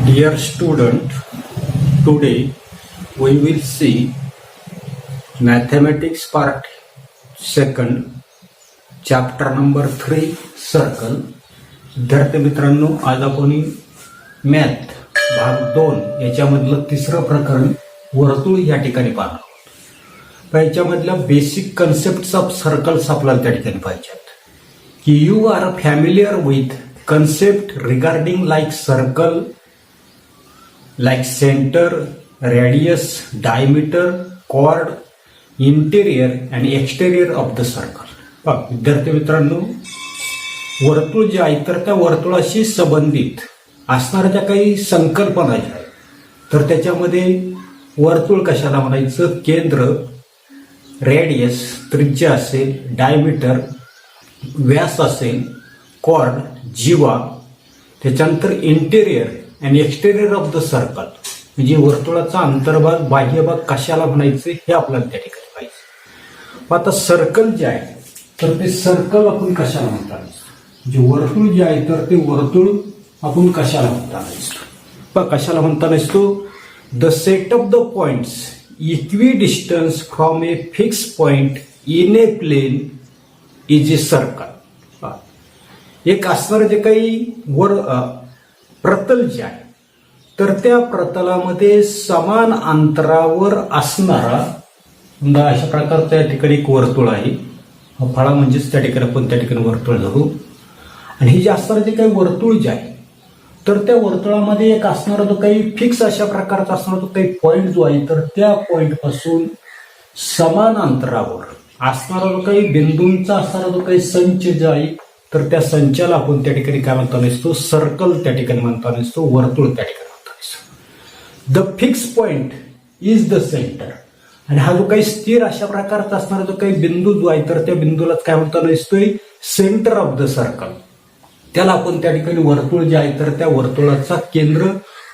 Dear student, today we will see mathematics part second, chapter number 3 circle. विद्यार्थी मित्रांनो, आज आपण मॅथ भाग 2 याच्यामधलं तिसरं प्रकरण वर्तुळ या ठिकाणी पाहणार आहोत. याच्यामधल्या बेसिक कन्सेप्ट ऑफ सर्कल्स आपल्याला त्या ठिकाणी पाहिजेत की you are familiar with concept regarding like circle, like center, radius, diameter, chord, interior and exterior of the circle. विद्यार्थी मित्रांनो, वर्तुळ जे आहे तर त्या वर्तुळाशी संबंधित असणाऱ्या ज्या काही संकल्पना ज्या आहेत तर त्याच्यामध्ये वर्तुळ कशाला म्हणायचं, केंद्र, रेडियस त्रिज्या असेल, डायमीटर व्यास असेल, कॉर्ड जीवा, त्याच्यानंतर इंटेरियर आणि एक्सटेरियर ऑफ द सर्कल म्हणजे वर्तुळाचा अंतर्भाग बाह्यभाग कशाला म्हणायचं हे आपल्याला त्या ठिकाणी पाहिजे. आता सर्कल जे आहे तर ते सर्कल आपण कशाला म्हणतात, जे वर्तुळ जे आहे तर ते वर्तुळ आपण कशाला म्हणतात, कशाला म्हणता नसतो, the set of the points equidistance from a fix point in a plane is a circle. एक असणारं जे काही प्रतल जे आहे तर त्या प्रतलामध्ये समान अंतरावर असणारा अशा प्रकारचा या ठिकाणी एक वर्तुळ आहे. फळा म्हणजेच त्या ठिकाणी आपण त्या ठिकाणी वर्तुळ धरू. आणि हे जे असणारं जे काही वर्तुळ जे आहे तर त्या वर्तुळामध्ये एक असणारा जो काही फिक्स अशा प्रकारचा असणारा जो काही पॉइंट जो आहे तर त्या पॉइंट पासून समान अंतरावर असणारा जो काही बिंदूंचा असणारा जो काही संच जे आहे तर त्या संचाला आपण त्या ठिकाणी काय म्हणता नसतो, सर्कल त्या ठिकाणी म्हणता नसतो, वर्तुळ त्या ठिकाणी म्हणता नसतो. The fix point is the centre. आणि हा जो काही स्थिर अशा प्रकारचा असणारा जो काही बिंदू जो आहे तर त्या बिंदूलाच काय म्हणता नसतोय, सेंटर ऑफ द सर्कल. त्याला आपण त्या ठिकाणी वर्तुळ जे आहे तर त्या वर्तुळाचा केंद्र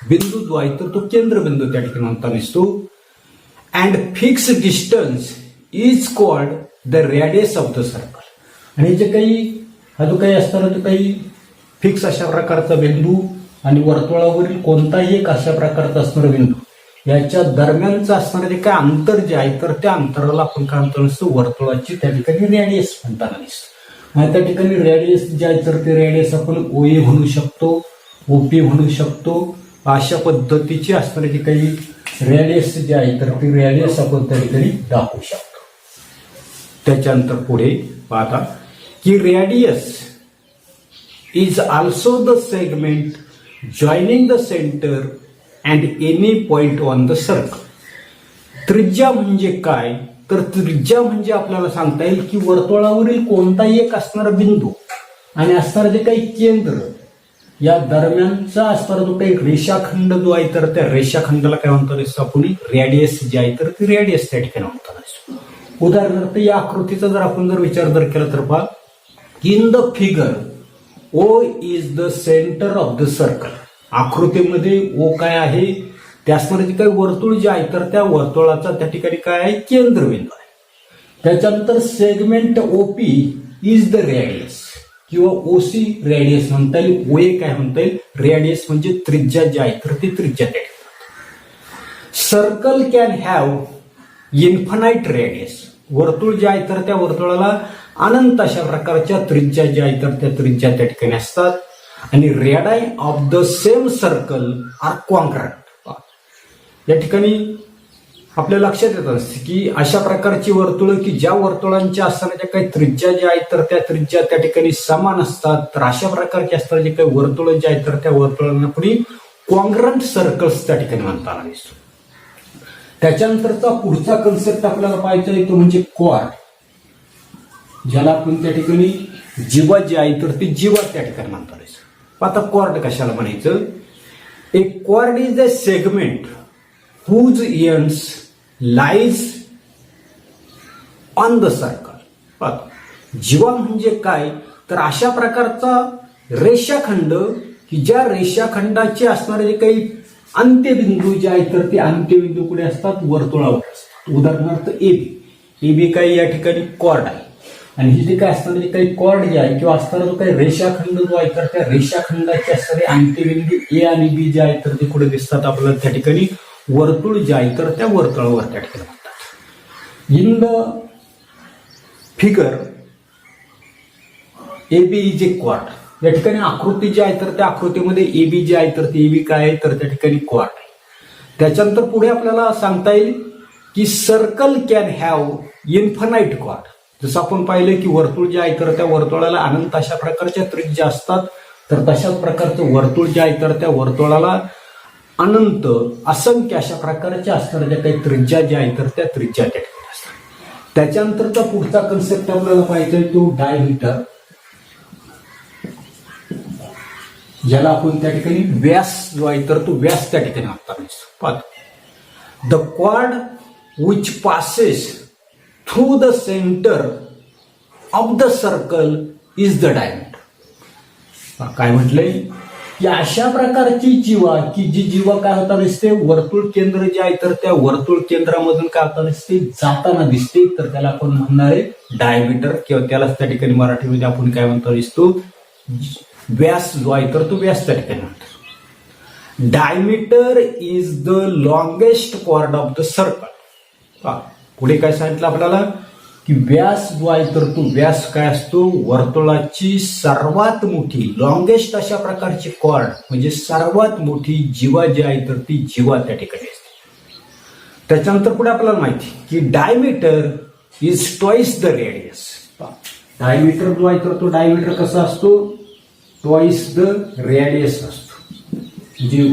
बिंदू जो आहे तर तो केंद्रबिंदू त्या ठिकाणी म्हणता नसतो. And fix distance is called the radius of the circle. आणि जे काही हा जो काही असताना तो काही फिक्स अशा प्रकारचा बिंदू आणि वर्तुळावरील कोणताही एक अशा प्रकारचा असणारा बिंदू याच्या दरम्यानचं असणारं जे काय अंतर जे आहे तर त्या अंतराला आपण काय म्हणतो नसतो, वर्तुळाची त्या ठिकाणी रेडियस म्हणताना नसतो. आणि त्या ठिकाणी रेडियस जे आहे तर ते रेडियस आपण ओए म्हणू शकतो, ओपी म्हणू शकतो. अशा पद्धतीची असणारी जी काही रेडियस जे आहे तर ती रेडियस आपण त्या ठिकाणी दाखवू शकतो. त्याच्यानंतर पुढे पाहता की radius is also the segment joining the centre and any point on the circle. त्रिज्या म्हणजे काय तर त्रिज्या म्हणजे आपल्याला सांगता येईल की वर्तुळावरील कोणताही एक असणारा बिंदू आणि असणारं जे काही केंद्र या दरम्यानचा असणारा जो काही रेषाखंड जो आहे तर त्या रेषाखंडाला काय म्हणतो आपण रेडियस जे आहे तर ती रेडियस त्या ठिकाणी म्हणतो. उदाहरणार्थ या आकृतीचा जर आपण जर विचार जर केला तर पहा, in the figure O is the centre of the circle. आकृतीमध्ये ओ काय आहे, त्या असणारे जे काही वर्तुळ जे आहे तर त्या वर्तुळाचा त्या ठिकाणी काय आहे, केंद्रबिंदू आहे. त्याच्यानंतर segment OP is the radius किंवा ओसी रेडियस म्हणता येईल, ओए काय म्हणता येईल, रेडियस म्हणजे त्रिज्या जी आहे तर ती त्रिज्या त्या ठिकाणी. Circle can have infinite radius. वर्तुळ जे आहे तर त्या वर्तुळाला अनंत अशा प्रकारच्या त्रिज्या ज्या आहेत तर त्या त्रिज्या त्या ठिकाणी असतात. आणि radii of the same circle are congruent. या ठिकाणी आपल्या लक्षात येत असते की अशा प्रकारची वर्तुळ की ज्या वर्तुळांच्या असणाऱ्या काही त्रिज्या ज्या आहेत तर त्या त्रिज्या त्या ठिकाणी समान असतात. तर अशा प्रकारचे असणारे जे काही वर्तुळ जे आहेत तर त्या वर्तुळांना पुढे कॉन्ग्रंट सर्कल्स त्या ठिकाणी म्हणता आला दिसतो. त्याच्यानंतरचा पुढचा कन्सेप्ट आपल्याला पाहायचा आहे तो म्हणजे कॉर्ड, ज्याला आपण त्या ठिकाणी जीवा जी आहे तर ती जीवा त्या ठिकाणी म्हणता येईल. आता कॉर्ड कशाला म्हणायचं, a chord is a segment whose ends lies on the circle. जीवा म्हणजे काय तर अशा प्रकारचा रेषाखंड की ज्या रेषाखंडाचे असणारे जे काही अंत्यबिंदू जे आहेत तर ते अंत्यबिंदू कुठे असतात, वर्तुळावर असतात. उदाहरणार्थ एबी. एबी काय या ठिकाणी कॉर्ड आहे आणि ही जे काय असणारे काही कॉर्ड जे आहे किंवा असणारा जो काही रेषाखंड जो आहे तर त्या रेषाखंडाचे असणारे अंत्यबिंदू ए आणि बी जे आहे तर ते कुठे दिसतात आपल्याला त्या ठिकाणी वर्तुळ जे आहे तर त्या वर्तुळावर त्या ठिकाणी म्हणतात. In the figure A B is a क्वाड. या ठिकाणी आकृती जी आहे तर त्या आकृतीमध्ये ए बी जे आहे तर ते ए बी काय आहे तर त्या ठिकाणी क्वाड आहे. त्याच्यानंतर पुढे आपल्याला सांगता येईल की circle can have infinite quad. जसं आपण पाहिलं की वर्तुळ जे आहे तर त्या वर्तुळाला अनंत अशा प्रकारच्या त्रिज्या असतात तर तशाच प्रकारचं वर्तुळ जे आहे तर त्या वर्तुळाला अनंत असंख्य अशा प्रकारच्या असणाऱ्या ज्या काही त्रिज्या ज्या आहेत तर त्या त्रिज्या त्या ठिकाणी असतात. त्याच्यानंतरचा पुढचा कन्सेप्ट आपल्याला माहिती आहे तो डायमीटर, ज्याला आपण त्या ठिकाणी व्यास जो आहे तर तो व्यास त्या ठिकाणी वापरतो. The quad which passes through the centre of the circle is the diameter. काय म्हटलंय की अशा प्रकारची जीवा की जी जीवा काय होता दिसते वर्तुळ केंद्र जे आहे तर त्या वर्तुळ केंद्रामधून काय होता दिसते जाताना दिसते तर त्याला आपण म्हणणार आहे डायमीटर किंवा त्यालाच त्या ठिकाणी मराठीमध्ये आपण काय म्हणतो दिसतो व्यास जो आहे तर तो व्यास त्या ठिकाणी म्हणतो. Diameter is the longest chord of the circle. पुढे काय सांगितलं आपल्याला की व्यास जो आहे तर तो व्यास काय असतो वर्तुळाची सर्वात मोठी लॉंगेस्ट अशा प्रकारची कॉर्ड म्हणजे सर्वात मोठी जीवा जी आहे तर ती जीवा त्या ठिकाणी असते. त्याच्यानंतर पुढे आपल्याला माहिती की diameter is twice the radius. Diameter जो आहे तर तो डायमीटर कसा असतो ट्वाइस द रेडियस असतो. म्हणजे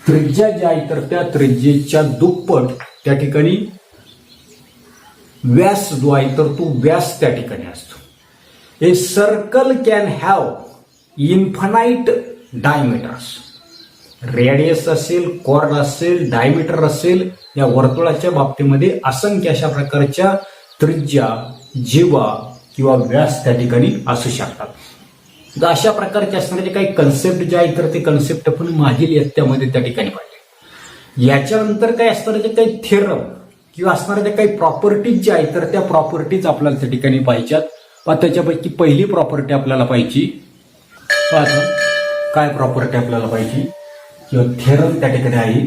त्रिज्या जी आहे तर त्या त्रिज्येच्या दुप्पट त्या ठिकाणी व्यास जो आहे तर तो व्यास त्या ठिकाणी असतो. A circle can have infinite diameters. Radius असेल कॉर्ड असेल डायमीटर असेल या वर्तुळाच्या बाबतीमध्ये असंख्य अशा प्रकारच्या त्रिज्या जीवा किंवा व्यास त्या ठिकाणी असू शकतात. तर अशा प्रकारचे असणारे काही कन्सेप्ट जे आहे तर ते कन्सेप्ट आपण मागील इयत्तेमध्ये त्या ठिकाणी पाहिले. याच्यानंतर काय असणारे जे काही थेरम किंवा असणाऱ्या ज्या काही प्रॉपर्टीज ज्या आहेत तर त्या प्रॉपर्टीज आपल्याला त्या ठिकाणी पाहिजेत. त्याच्यापैकी पहिली प्रॉपर्टी आपल्याला पाहिजे काय प्रॉपर्टी आपल्याला पाहिजे किंवा थेरम त्या ठिकाणी आहे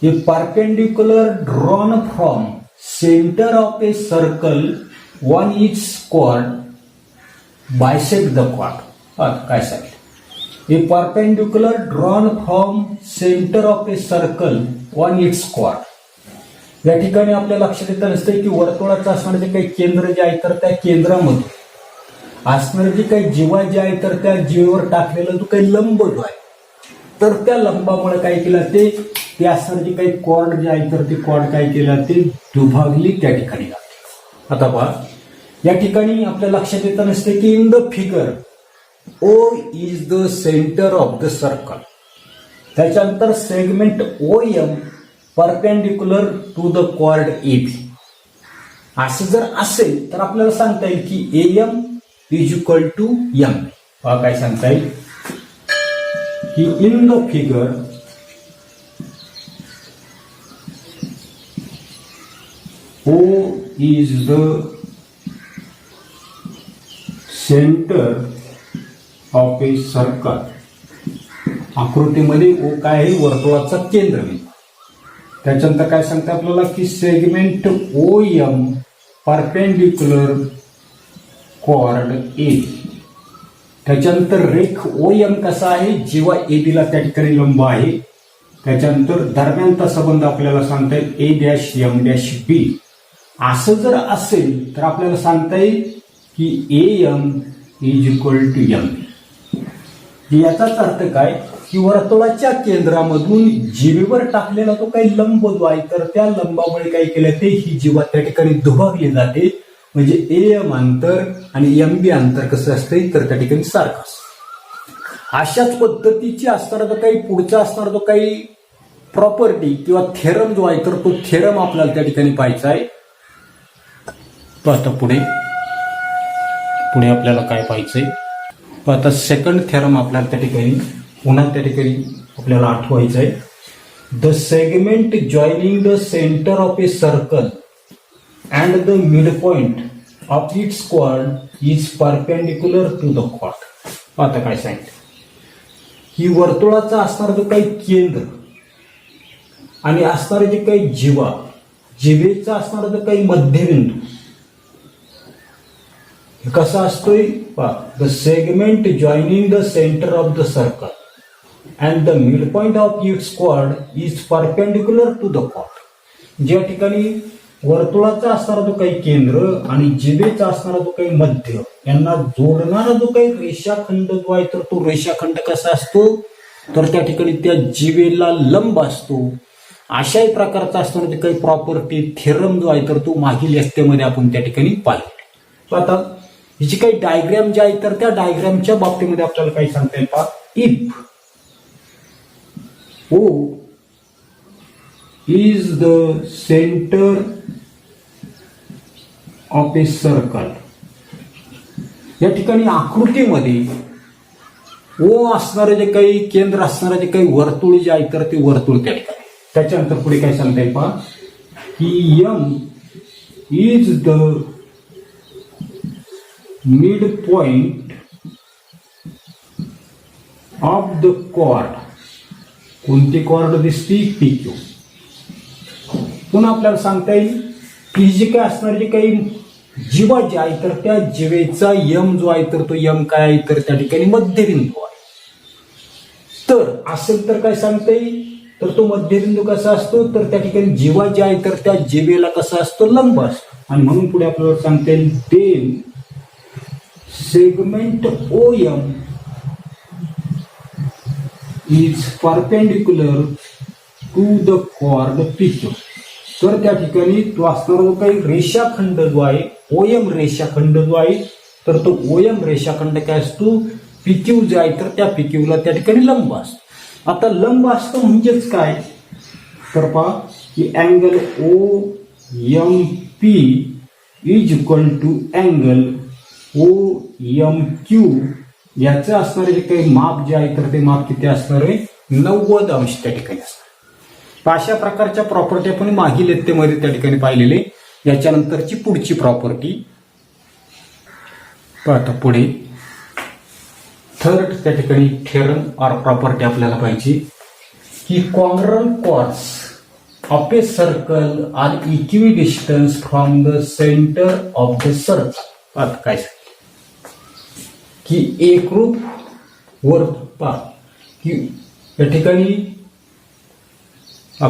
ए perpendicular drawn from centre of a circle one it's quad bisect the quad. काय सांगितलं ए perpendicular drawn from centre of a circle one it's quad. या ठिकाणी आपल्या लक्षात येतं नसतं की वर्तुळाचं असणारे जे काही केंद्र जे आहे तर त्या केंद्रामधून असणारे जे काही जीवा जे आहे तर त्या जीवेवर टाकलेला जो काही लंब जो आहे तर त्या लंबामुळे काय केलं ते असणारे जे काही कॉर्ड जे आहे तर ते कॉर्ड काय केलं ते दुभागली त्या ठिकाणी लागते. आता पहा या ठिकाणी आपल्या लक्षात येतं नसते की in the figure O is the centre of the circle. त्याच्यानंतर segment O M perpendicular to the chord A B. असं जर असेल तर आपल्याला सांगता येईल की A M is equal to M. काय सांगता येईल की in the figure O is the centre of a circle. आकृतीमध्ये ओ काय आहे वर्तुळाचा केंद्रबिंदू. त्याच्यानंतर काय सांगतं आपल्याला की segment O M perpendicular chord A. त्याच्यानंतर रेख ओ एम कसा आहे जेव्हा ए बीला त्या ठिकाणी लंब आहे. त्याच्यानंतर दरम्यानचा संबंध आपल्याला सांगता येईल A dash M dash B. असं जर असेल तर आपल्याला सांगता येईल की A M is equal to M. याचाच अर्थ काय की वर्तुळाच्या केंद्रामधून जीवेवर टाकलेला तो काही लंब जो आहे तर त्या लंबामुळे काय केलं ते ही जीवा त्या ठिकाणी दुभागली जाते. म्हणजे ए एम अंतर आणि एम बी अंतर कसं असते तर त्या ठिकाणी सारखं असतं. अशाच पद्धतीची असणारा जो काही पुढचा असणारा जो काही प्रॉपर्टी किंवा थेरम जो आहे तर तो थेरम आपल्याला त्या ठिकाणी पाहायचा आहे. तो आता पुढे आपल्याला काय पाहायचंय आता सेकंड थेरम आपल्याला त्या ठिकाणी पुन्हा त्या ठिकाणी आपल्याला आठवायचं आहे. The segment joining the centre of a circle and the mid point of its chord is perpendicular to the chord. आता काय सांगितलं की वर्तुळाचा असणारा जो काही केंद्र आणि असणारे जे काही जिवेचा असणारा जो काही मध्यबिंदू कसा असतोय the segment joining the centre of the circle and the mid point of its chord is perpendicular to the chord. ज्या ठिकाणी वर्तुळाचा असणारा जो काही केंद्र आणि जिवेचा असणारा जो काही मध्य यांना जोडणारा जो काही रेषाखंड जो आहे तर तो रेषाखंड कसा असतो तर त्या ठिकाणी त्या जिवेला लंब असतो. अशाही प्रकारचा असणारा जे काही प्रॉपर्टी थेरम जो आहे तर तो मागील इयत्तेमध्ये आपण त्या ठिकाणी पाहिला. आता हिची काही डायग्रॅम जे आहे तर त्या डायग्रॅमच्या बाबतीमध्ये आपल्याला काही सांगता येईल पहा. If O is the center of a circle. या ठिकाणी आकृतीमध्ये O असणारे जे काही केंद्र असणारे जे काही वर्तुळ जे आहे तर ते वर्तुळ त्या ठिकाणी. त्याच्यानंतर पुढे काय सांगता येईल पहा की M is the midpoint of the chord. कोणती कॉर्ड दिसती PQ. पुन्हा आपल्याला सांगता येईल की जी काय असणारी जी काही जीवा जी आहे तर त्या जीवेचा यम जो आहे तर तो यम काय आहे तर त्या ठिकाणी मध्यबिंदू आहे. तर असेल तर काय सांगता येईल तर तो मध्यबिंदू कसा असतो तर त्या ठिकाणी जीवा जी आहे तर त्या जीवेला कसा असतो लंब असतो. आणि म्हणून पुढे आपल्याला सांगता येईल then segment OM is perpendicular to the chord PQ. तर त्या ठिकाणी तो असणारा जो काही रेषाखंड जो आहे OM रेषाखंड जो आहे तर तो OM रेषाखंड काय असतो PQ जो आहे तर त्या PQ ला त्या ठिकाणी लंब असतो. आता लंब असतो म्हणजेच काय तर पहा की angle OMP is equal to angle OMQ. याचं असणारे जे काही माप जे आहे तर ते माप किती असणार आहे 90 अंश त्या ठिकाणी असणार. अशा प्रकारच्या प्रॉपर्टी आपण मागील इयत्तेमध्ये त्या ठिकाणी पाहिलेले. याच्यानंतरची पुढची प्रॉपर्टी आता पुढे थर्ड त्या ठिकाणी थेरम ऑर प्रॉपर्टी आपल्याला पाहिजे की congruent chords of a circle are equidistance from the centre of the circle. आता काय की एकरूप वर्तुळ की या ठिकाणी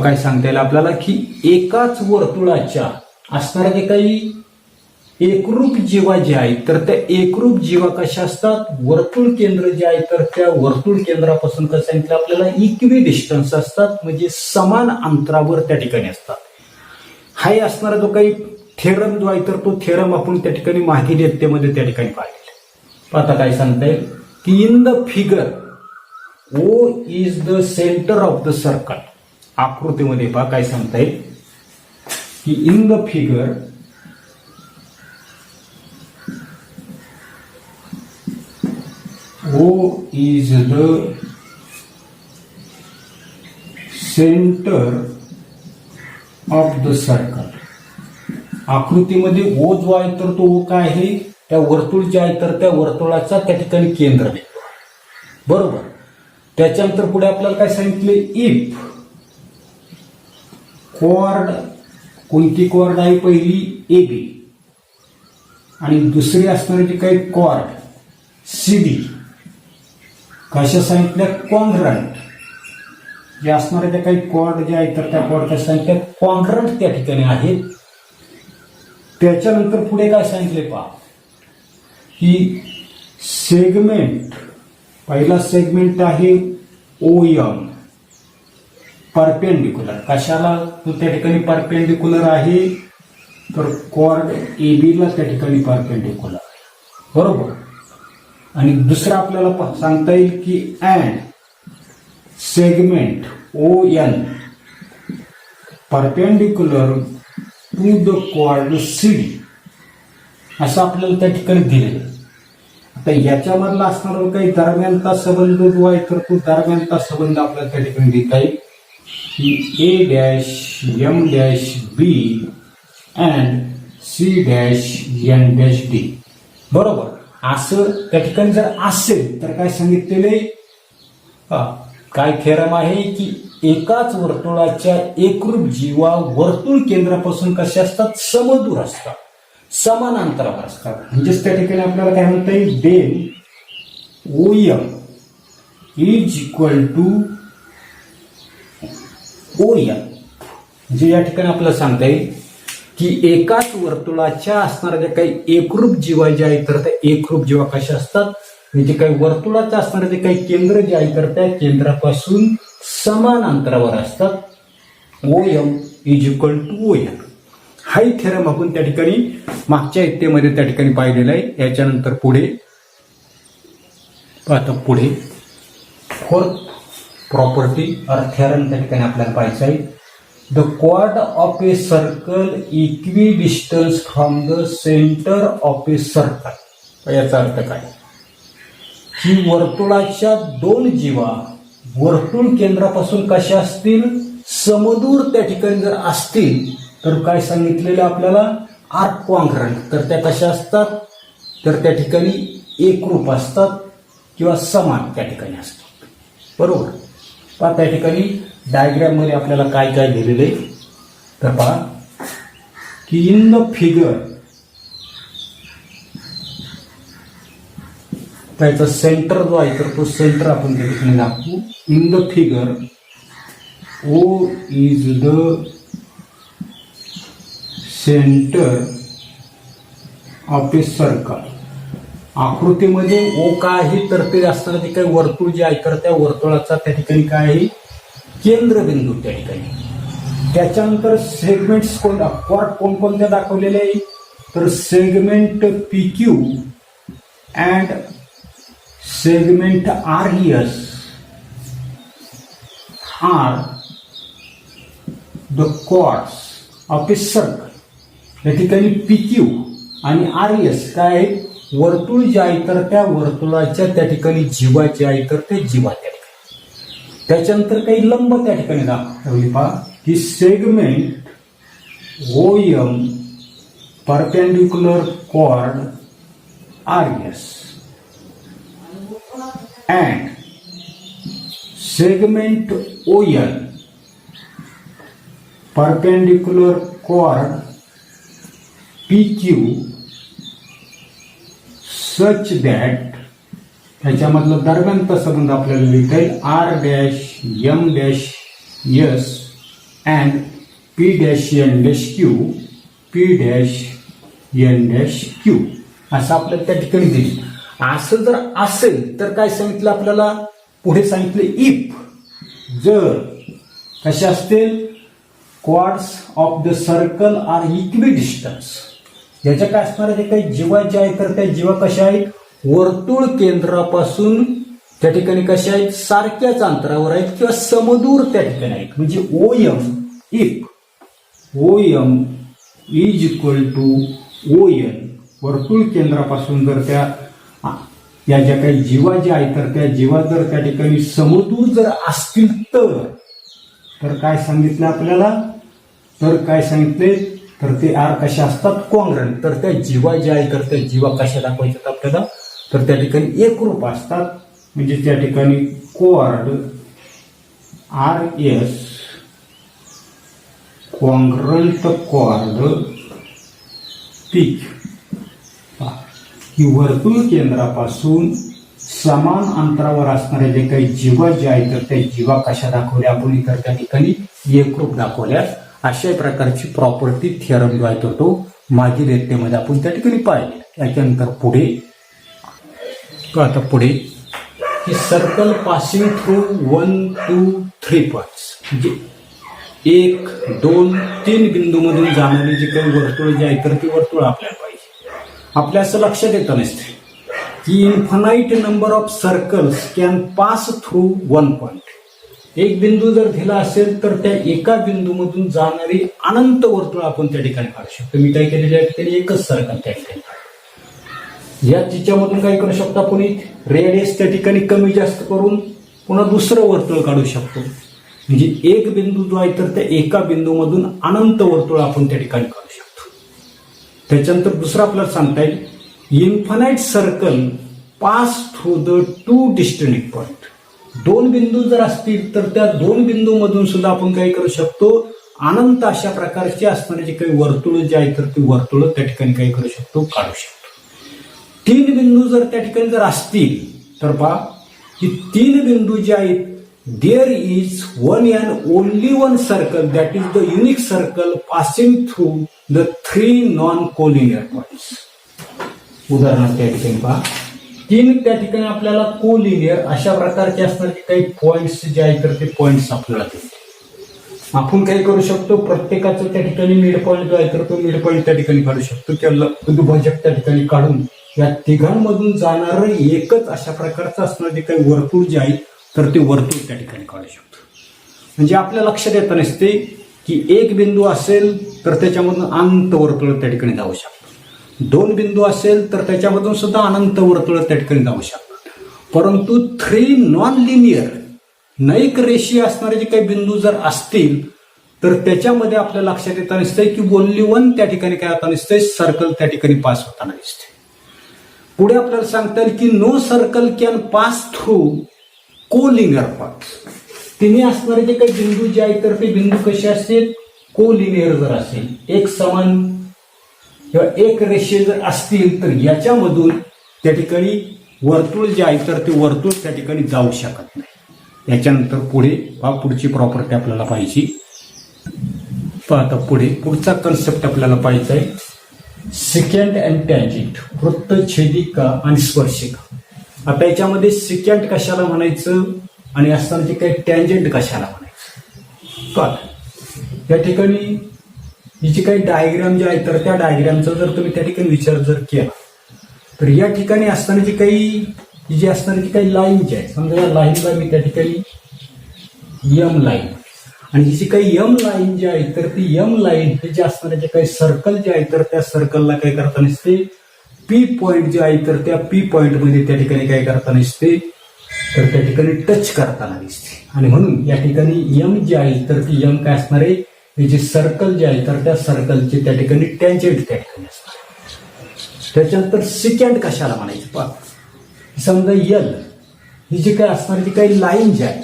काय सांगता येईल आपल्याला की एकाच वर्तुळाच्या असणाऱ्या जे काही एकरूप जीवा जे आहेत तर त्या एकरूप जीवा कशा असतात वर्तुळ केंद्र जे आहे तर त्या वर्तुळ केंद्रापासून कसं सांगितलं आपल्याला इक्वी डिस्टन्स असतात म्हणजे समान अंतरावर त्या ठिकाणी असतात. हाही असणारा जो काही थेरम जो आहे तर तो थेरम आपण त्या ठिकाणी मागील इयत्तेमध्ये त्या ठिकाणी पाहिलेला. आता काय सांगता येईल की in the figure O is the centre of the circle. आकृतीमध्ये पहा काय सांगता येईल की in the figure O is the center of the circle. आकृतीमध्ये O जो आहे तर तो O काय आहे त्या वर्तुळ जे आहे तर त्या वर्तुळाचा त्या ठिकाणी केंद्र बिंदू आहे. बरोबर. त्याच्यानंतर पुढे आपल्याला काय सांगितले इफ कॉर्ड कोणती कॉर्ड आहे पहिली AB आणि दुसरी असणारी जी काही कॉर्ड CD कशा सांगितल्या कॉन्ग्रुएंट. जे असणारे जे काही कॉर्ड जे आहेत तर त्या कॉर्ड कशा सांगितल्या कॉन्ग्रुएंट त्या ठिकाणी आहेत. त्याच्यानंतर पुढे काय सांगितले पहा की सेगमेंट पहिला सेगमेंट आहे OM परपेंडिक्युलर. कशाला तो त्या ठिकाणी परपेंडिक्युलर आहे तर कॉर्ड AB ला त्या ठिकाणी परपेंडिक्युलर आहे. बरोबर. आणि दुसरं आपल्याला सांगता येईल की and segment ON perpendicular to the chord CD असं आपल्याला त्या ठिकाणी दिलेलं. आता याच्यामधला असणारा काही दरम्यानचा संबंध जो आहे तर तो दरम्यानचा संबंध आपल्याला त्या ठिकाणी देता येईल की A' M' B and C dash N dash D. बरोबर. असं त्या ठिकाणी जर असेल तर काय सांगितलेले, काय थेरम आहे की एकाच वर्तुळाच्या एकरूप जीवा वर्तुळ केंद्रापासून कसे असतात, समदूर असतात, समान अंतरावर असतात. म्हणजेच त्या ठिकाणी आपल्याला काय म्हणता येईल, डेल OM is equal to OM. म्हणजे या ठिकाणी आपल्याला सांगता येईल की एकाच वर्तुळाच्या असणाऱ्या ज्या काही एकरूप जीवा जे आहेत तर त्या एकरूप जीवा कशा असतात, म्हणजे काही वर्तुळाच्या असणारे जे काही केंद्र जे आहे तर त्या केंद्रापासून समान अंतरावर असतात. OM is equal to OM. हाही थेरम आपण त्या ठिकाणी मागच्या इत्तेमध्ये त्या ठिकाणी पाहिलेला आहे. याच्यानंतर पुढे पुढे फोर्थ प्रॉपर्टी और थेरम त्या ठिकाणी आपल्याला पाहायचं आहे. The quad of a circle equi distance from the centre of a circle. याचा अर्थ काय की वर्तुळाच्या दोन जीवा वर्तुळ केंद्रापासून कशा असतील, समदूर त्या ठिकाणी जर असतील तर काय सांगितलेलं आपल्याला, आर्क कॉन्ग्रंट. तर त्या कशा असतात, तर त्या ठिकाणी एकरूप असतात किंवा समान त्या ठिकाणी असतात. बरोबर. पहा त्या ठिकाणी डायग्राम मध्ये आपल्याला काय काय दिलेलं आहे तर पहा की इन द फिगर त्याचा सेंटर जो आहे तर तो सेंटर आपण त्या ठिकाणी दाखवू. In the figure O is the centre of a circle. आकृतीमध्ये ओ काय आहे तर ते असताना जे काही वर्तुळ जे आहे तर त्या वर्तुळाचा त्या ठिकाणी काय आहे, केंद्रबिंदू त्या ठिकाणी. त्याच्यानंतर सेगमेंट्स कोणकोणत्या दाखवलेले आहे तर segment P Q and segment R S are the chords of a circle. या ठिकाणी पी क्यू आणि आर एस काय आहे, वर्तुळ जे आहे तर त्या वर्तुळाच्या त्या ठिकाणी जीवा जे आहे तर ते जीवा त्या ठिकाणी. त्याच्यानंतर काही लंब त्या ठिकाणी दाखवली पहा की segment OM perpendicular chord R S and segment ON perpendicular chord P Q such that. त्याच्यामधलं दरम्यानचा संबंध आपल्याला लिहिता येईल R dash M dash S and P dash N dash Q P dash N dash Q असं आपल्याला त्या ठिकाणी दिली. असं जर असेल तर काय सांगितलं आपल्याला, पुढे सांगितलं इफ जर कशा असतील, chords of the circle are equidistance. याच्या काय असणार जे काही जीवा जे आहे तर त्या जीवा कशा आहेत, वर्तुळ केंद्रापासून त्या ठिकाणी कशा आहेत, सारख्याच अंतरावर आहेत किंवा समदूर त्या ठिकाणी आहेत. म्हणजे OM if OM is equal to ON, वर्तुळ केंद्रापासून जर त्या ज्या काही जीवा ज्या आहेत तर त्या जीवा जर त्या ठिकाणी समदूर जर असतील तर काय सांगितलं आपल्याला, तर काय सांगितले तर ते आर कशा असतात, कॉन्ग्रंट. तर त्या जीवा ज्या आहेत तर त्या जीवा कशा दाखवायच्यात आपल्याला, तर त्या ठिकाणी एकरूप असतात. म्हणजे त्या ठिकाणी chord R S congruent chord P Q ही वर्तुळ केंद्रापासून समान अंतरावर असणारे जे काही जीवा जे आहेत तर त्या जीवा कशा दाखवल्या आपण इतर त्या ठिकाणी एकरूप दाखवल्या. अशा प्रकारची प्रॉपर्टी थिअरम जो आहे तो मागील इयत्तेमध्ये आपण त्या ठिकाणी पाहिले. त्याच्यानंतर पुढे की सर्कल पासिंग थ्रू 1, 2, 3 पॉइंट्स, म्हणजे 1, 2, 3 बिंदूमधून जाणारी जी काही वर्तुळ जे आहे तर ती वर्तुळ आपल्याला पाहिजे. आपल्या असं लक्षात येतं नसते की infinite number of circles can pass through 1 point. एक बिंदू जर दिला असेल तर त्या एका बिंदूमधून जाणारी अनंत वर्तुळ आपण त्या ठिकाणी काढू शकतो. मी काय केलेलं आहे त्याने एकच सर्कल त्या ठिकाणी काढू. या तिच्यामधून काय करू शकतो आपण, रेडियस त्या ठिकाणी कमी जास्त करून पुन्हा दुसरं वर्तुळ काढू शकतो. म्हणजे एक बिंदू जो आहे तर त्या एका बिंदूमधून अनंत वर्तुळ आपण त्या ठिकाणी काढू शकतो. त्याच्यानंतर दुसरं आपल्याला सांगता येईल infinite circle pass through the two distinct point. दोन बिंदू जर असतील तर त्या दोन बिंदूमधून सुद्धा आपण काय करू शकतो, अनंत अशा प्रकारचे असणारे जे काही वर्तुळ जे आहेत तर ती वर्तुळ त्या ठिकाणी काय करू शकतो, काढू शकतो. तीन बिंदू जर त्या ठिकाणी जर असतील तर पहा की तीन बिंदू जे आहेत there is one and only one circle that is the unique circle passing through the three non collinear points. उदाहरणार्थ त्या ठिकाणी पहा तीन त्या ठिकाणी आपल्याला कोलिनियर अशा प्रकारचे असणारे काही पॉइंट्स जे आहेत तर ते पॉइंट्स आपल्याला दिसतील. आपण काय करू शकतो, प्रत्येकाचं त्या ठिकाणी मिड पॉईंट जो आहे तर तो मिड पॉईंट त्या ठिकाणी काढू शकतो. त्याला दुभाजक त्या ठिकाणी काढून या तिघांमधून जाणारं एकच अशा प्रकारचं असणारे जे काही वर्तुळ जे आहे तर ते वर्तुळ त्या ठिकाणी काढू शकतो. म्हणजे आपल्या लक्षात येत नसते की एक बिंदू असेल तर त्याच्यामधून अनंत वर्तुळ त्या ठिकाणी जाऊ शकतो, दोन बिंदू असेल तर त्याच्यामधून सुद्धा अनंत वर्तुळ त्या ठिकाणी जाऊ शकतात. परंतु थ्री नॉन लिनियर नैक रेषीय असणारे जे काही बिंदू जर असतील तर त्याच्यामध्ये आपल्या लक्षात येताना दिसतंय की ओनली वन त्या ठिकाणी काय होताना दिसतंय, सर्कल त्या ठिकाणी पास होताना दिसते. पुढे आपल्याला सांगता येईल की no circle can pass through collinear points. तिन्ही असणारे जे काही बिंदू जे आहेत तर ते बिंदू कसे असतील, कोलिनियर जर असेल, एक समान किंवा एक रेषीय जर असतील तर याच्यामधून त्या ठिकाणी वर्तुळ जे आहे तर ते वर्तुळ त्या ठिकाणी जाऊ शकत नाही. याच्यानंतर पुढे पुढची प्रॉपर्टी आपल्याला पाहिजे. आता पुढचा कन्सेप्ट आपल्याला पाहिजे आहे सिकँट अँड टँजेंट, वृत्तछेदिका आणि स्पर्शिका. आता याच्यामध्ये सिकँट कशाला म्हणायचं आणि असताना जे काही टँजेंट कशाला म्हणायचं. तर या ठिकाणी ही जी काही डायग्राम जे आहे तर त्या डायग्रामचा जर तुम्ही त्या ठिकाणी विचार जर केला तर या ठिकाणी असताना जी काही जी असणारी जी काही लाईन जी आहे, समजा या लाईनला मी त्या ठिकाणी यम लाईन, आणि ही जी काही यम लाईन जी आहे तर ती यम लाईन हे जे असणारे जे काही सर्कल जे आहे तर त्या सर्कलला काय करताना दिसते, पी पॉइंट जे आहे तर त्या पी पॉइंट मध्ये त्या ठिकाणी काय करताना दिसते, तर त्या ठिकाणी टच करताना दिसते. आणि म्हणून या ठिकाणी यम जे आहे तर ती यम काय असणार आहे, हे जे सर्कल जे आहे तर त्या सर्कलचे त्या ठिकाणी टँजेंट त्या ठिकाणी असणार. त्याच्यानंतर सिकँट कशाला म्हणायचं पहा, समजा यल ही जी काय असणारी जी काही लाईन जी आहे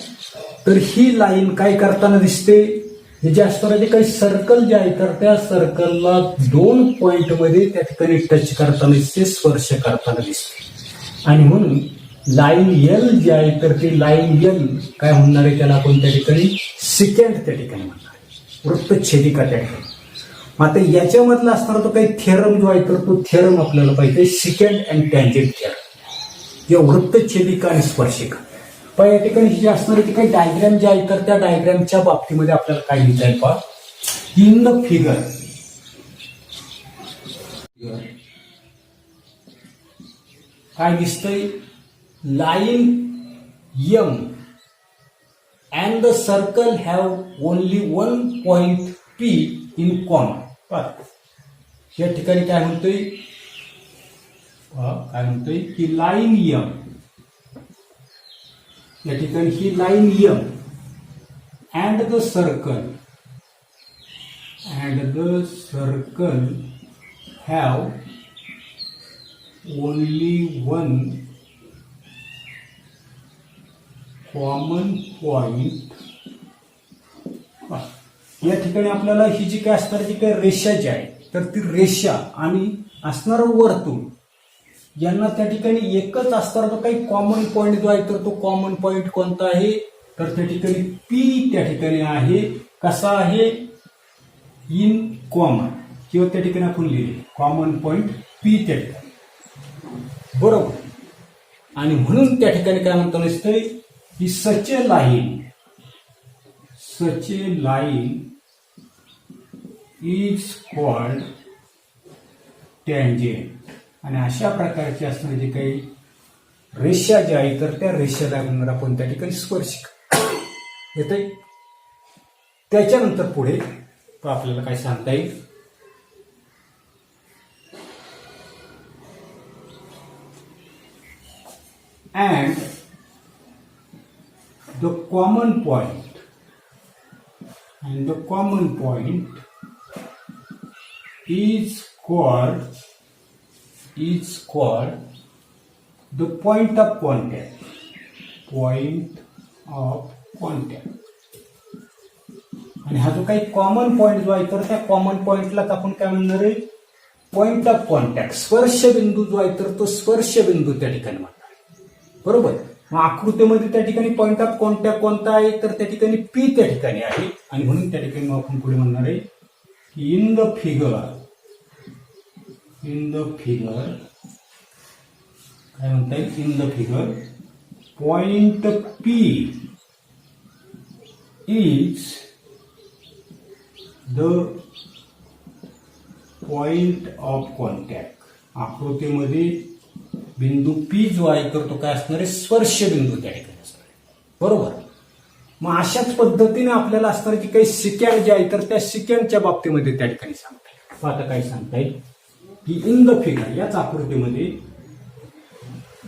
तर ही लाईन काय करताना दिसते, हे जे असणारे जे काही सर्कल जे आहे तर त्या सर्कलला दोन पॉइंट मध्ये त्या ठिकाणी टच करताना दिसते, स्पर्श करताना दिसते. आणि म्हणून लाईन यल जी आहे तर ती लाईन यल काय म्हणणार आहे, त्याला आपण त्या ठिकाणी सिकँट त्या ठिकाणी म्हणणार आहे, वृत्तछेदिका त्या ठिकाणी. आता याच्यामधला असणारा तो काही थेरम जो आहे तर तो थेरम आपल्याला पाहिजे सिकँट अँड टँजेंट थेरम, या वृत्तछेदिका आणि स्पर्शिका. पण या ठिकाणी जे असणारे जे काही डायग्राम जे आहे तर त्या डायग्रामच्या बाबतीमध्ये आपल्याला काय लिहिता येईल पहा, इन द फिगर काय दिसतंय, line M and the circle have only one point P in common. या ठिकाणी काय म्हणतोय, की लाईन यम, या ठिकाणी ही line M and the circle have only one common point. या ठिकाणी आपल्याला ही जी काय असणार जी काही रेषा जी आहे तर ती रेषा आणि असणारं वर्तुळ यांना त्या ठिकाणी एकच असणार तो काही कॉमन पॉइंट जो आहे तर तो कॉमन पॉइंट कोणता आहे, तर त्या ठिकाणी पी त्या ठिकाणी आहे. कसा आहे, इन कॉमन, किंवा त्या ठिकाणी आपण लिहिले कॉमन पॉइंट पी त्या ठिकाणी, बरोबर. आणि म्हणून त्या ठिकाणी काय म्हणतो नसतंय की सच ए लाईन इज कॉल्ड टँजेंट. आणि अशा प्रकारचे असणारे जे काही रेषा जे आहे तर त्या रेषेला म्हणणार आपण त्या ठिकाणी स्पर्शिका येते. त्याच्यानंतर पुढे आपल्याला काय सांगता येईल, and the common point is called the point of contact. Point of contact. आणि हा जो काही कॉमन पॉइंट जो आहे तर त्या कॉमन पॉइंटलाच आपण काय म्हणणार आहे, पॉइंट ऑफ कॉन्टॅक्ट, स्पर्श बिंदू जो आहे तर तो स्पर्श बिंदू त्या ठिकाणी म्हणणार. बरोबर. मग आकृतीमध्ये त्या ठिकाणी पॉइंट ऑफ कॉन्टॅक्ट कोणता आहे तर त्या ठिकाणी पी त्या ठिकाणी आहे आणि म्हणून त्या ठिकाणी आपण पुढे म्हणणार आहे की इन द फिगर काय म्हणता येईल, in the figure point P is the point of contact. आकृतीमध्ये बिंदू पी जो आहे तर तो काय असणार आहे, स्पर्श बिंदू त्या ठिकाणी असणार आहे. बरोबर. मग अशाच पद्धतीने आपल्याला असणार की काही सिकॅन्ड जे आहे तर त्या सिकॅन्डच्या बाबतीमध्ये त्या ठिकाणी सांगता येईल. आता काय सांगता येईल की इन द फिगर, याच आकृतीमध्ये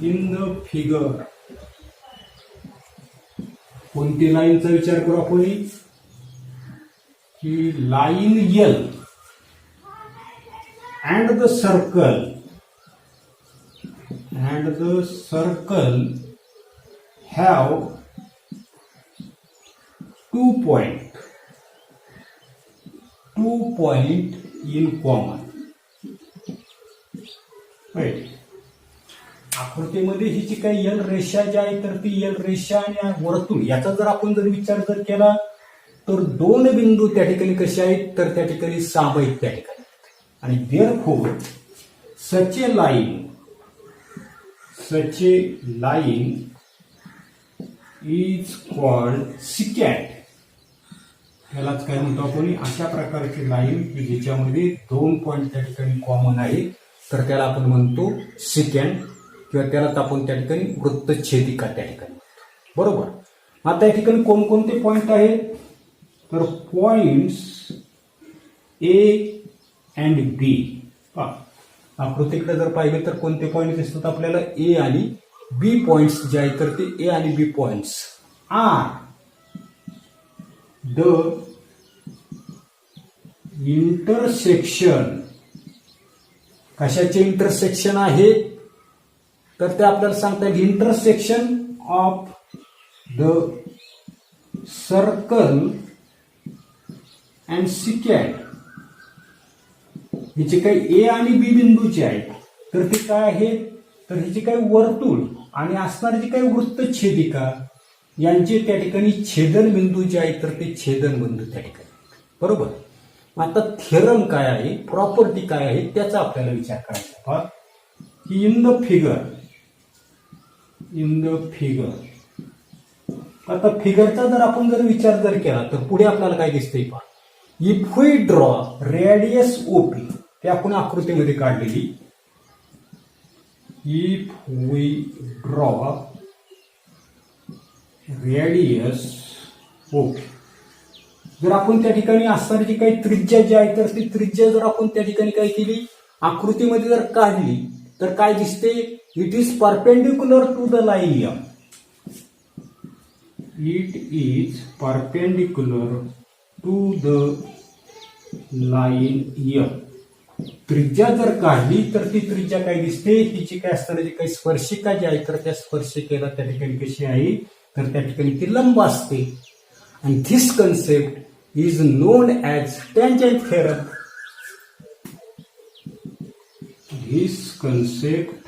इन द फिगर कोणती लाईनचा विचार करू आपण की line L and the circle have 2 point in common. Right. आकृतीमध्ये ही जी काही यल रेषा जी आहे तर ती यल रेषा आणि वर्तुळ याचा जर आपण विचार केला तर दोन बिंदू त्या ठिकाणी कसे आहेत तर त्या ठिकाणी साम आहेत त्या ठिकाणी. आणि therefore such a line is called secant. त्यालाच काय म्हणतो आपण, अशा प्रकारची लाईन की ज्याच्यामध्ये 2 पॉइंट त्या ठिकाणी कॉमन आहे तर त्याला आपण म्हणतो सिकॅन्ड किंवा त्यालाच आपण त्या ठिकाणी वृत्तछेदिका त्या ठिकाणी म्हणतो. बरोबर. आता या ठिकाणी कोणकोणते पॉइंट आहेत तर पॉइंट्स ए अँड बी. आकृतीकडे जर पाहिले तर कोणते पॉइंट दिसतात आपल्याला, ए आणि बी पॉइंट्स जे आहेत तर ते ए आणि B points are the intersection. कशाचे इंटरसेक्शन आहे तर ते आपल्याला सांगता येईल intersection of the circle and secant. हिचे काही ए आणि बी बिंदूचे आहेत तर ते काय आहेत तर हिचे काही वर्तुळ आणि असणारी जी काही वृत्तछेदिका यांचे त्या ठिकाणी छेदन बिंदू जे आहेत तर ते छेदन बिंदू त्या ठिकाणी. बरोबर. आता थेरम काय आहे, प्रॉपर्टी काय आहे त्याचा आपल्याला विचार करायचा की इन द फिगर. आता फिगरचा जर आपण विचार केला तर पुढे आपल्याला काय दिसतंय पहा, if we draw radius OP, ते आपण आकृतीमध्ये काढलेली, if we draw radius OP. जर आपण त्या ठिकाणी असणारी जी काही त्रिज्या जी आहे तर ती त्रिज्या जर आपण त्या ठिकाणी काय केली आकृतीमध्ये जर काढली तर काय दिसते, it is perpendicular to the line M. It is perpendicular to the line M. त्रिज्या जर काढली तर ती त्रिज्या काय दिसते, हिची काय असताना जी काही स्पर्शिका जी आहे तर त्या स्पर्शिकेला त्या ठिकाणी कशी आहे तर त्या ठिकाणी ती लंब असते. आणि this concept is non as tangent theorem. This concept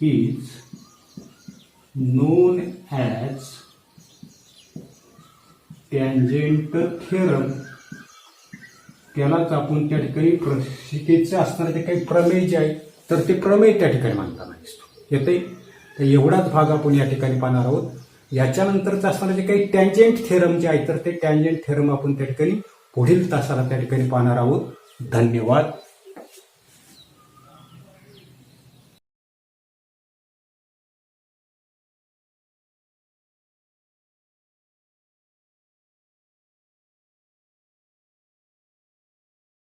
is non as tangent theorem. त्यालाच आपण त्या ठिकाणी स्पर्शिकेचे असणारे जे काही प्रमेय जे आहे तर ते प्रमेय त्या ठिकाणी मानताना दिसतो येते. तर एवढाच भाग आपण या ठिकाणी पाहणार आहोत. याच्यानंतरच असणारे जे काही टँजंट थेरम जे आहे तर ते टँजंट थेरम आपण त्या ठिकाणी पुढील तासाला त्या ठिकाणी पाहणार आहोत. धन्यवाद.